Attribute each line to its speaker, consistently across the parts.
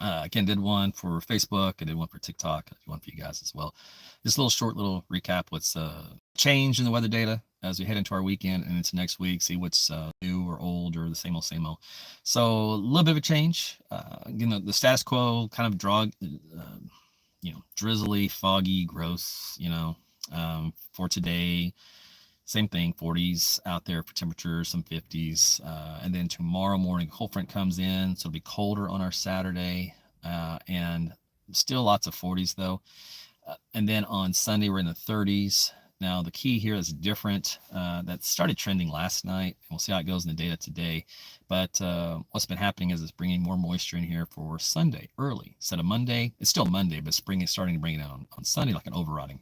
Speaker 1: Again, did one for Facebook. I did one for TikTok. I did one for you guys as well. Just a little short little recap what's changed in the weather data as we head into our weekend and into next week. See what's new or old or the same old, same old. So a little bit of a change. Again, the status quo kind of drizzly, foggy, gross. For today. Same thing, 40s out there for temperatures, some 50s. And then tomorrow morning, cold front comes in, so it'll be colder on our Saturday, and still lots of 40s though. And then on Sunday, we're in the 30s. Now, the key here is different. That started trending last night, and we'll see how it goes in the data today. But what's been happening is it's bringing more moisture in here for Sunday early instead of Monday. It's still Monday, but spring is starting to bring it out on Sunday like an overrunning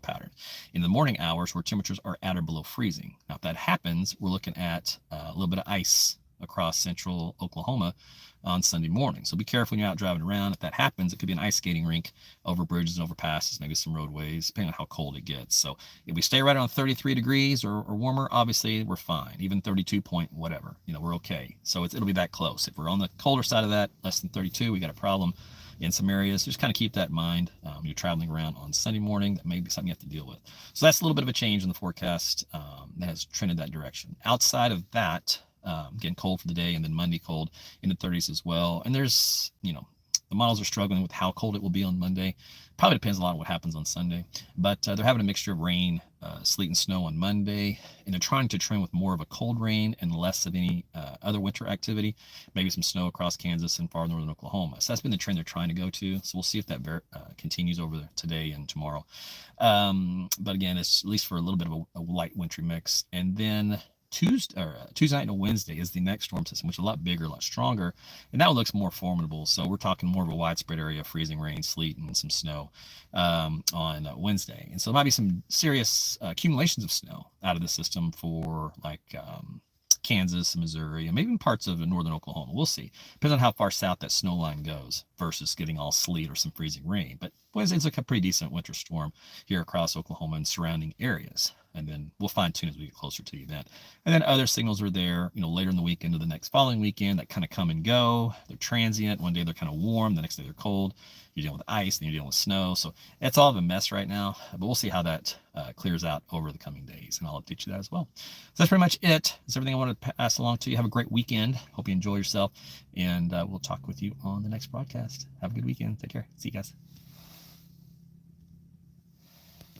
Speaker 1: pattern in the morning hours where temperatures are at or below freezing. Now, if that happens, we're looking at a little bit of ice across central Oklahoma on Sunday morning. So be careful when you're out driving around. If that happens, it could be an ice skating rink over bridges and overpasses, maybe some roadways, depending on how cold it gets. So if we stay right around 33 degrees or warmer, obviously we're fine. Even 32 point whatever, we're okay. So it'll be that close. If we're on the colder side of that, less than 32, we got a problem in some areas. Just kind of keep that in mind. You're traveling around on Sunday morning, that may be something you have to deal with. So that's a little bit of a change in the forecast that has trended that direction. Outside of that, getting cold for the day, and then Monday cold in the 30s as well. And there's, the models are struggling with how cold it will be on Monday. Probably depends a lot on what happens on Sunday, but they're having a mixture of rain, sleet and snow on Monday, and they're trying to trend with more of a cold rain and less of any other winter activity, maybe some snow across Kansas and far northern Oklahoma. So that's been the trend they're trying to go to. So we'll see if that continues over today and tomorrow. But again, it's at least for a little bit of a light wintry mix. And then Tuesday night and Wednesday is the next storm system, which is a lot bigger, a lot stronger, and that one looks more formidable. So we're talking more of a widespread area of freezing rain, sleet, and some snow on Wednesday. And so there might be some serious accumulations of snow out of the system for Kansas, Missouri, and maybe even parts of northern Oklahoma. We'll see. Depends on how far south that snow line goes versus getting all sleet or some freezing rain. But Wednesday's like a pretty decent winter storm here across Oklahoma and surrounding areas. And then we'll fine tune as we get closer to the event. And then other signals are there, later in the weekend to the next following weekend that kind of come and go. They're transient. One day they're kind of warm, the next day they're cold. You're dealing with ice, then you're dealing with snow. So it's all of a mess right now, but we'll see how that clears out over the coming days, and I'll update you that as well. So that's pretty much it. That's everything I wanted to pass along to you. Have a great weekend. Hope you enjoy yourself, and we'll talk with you on the next broadcast. Have a good weekend. Take care. See you guys.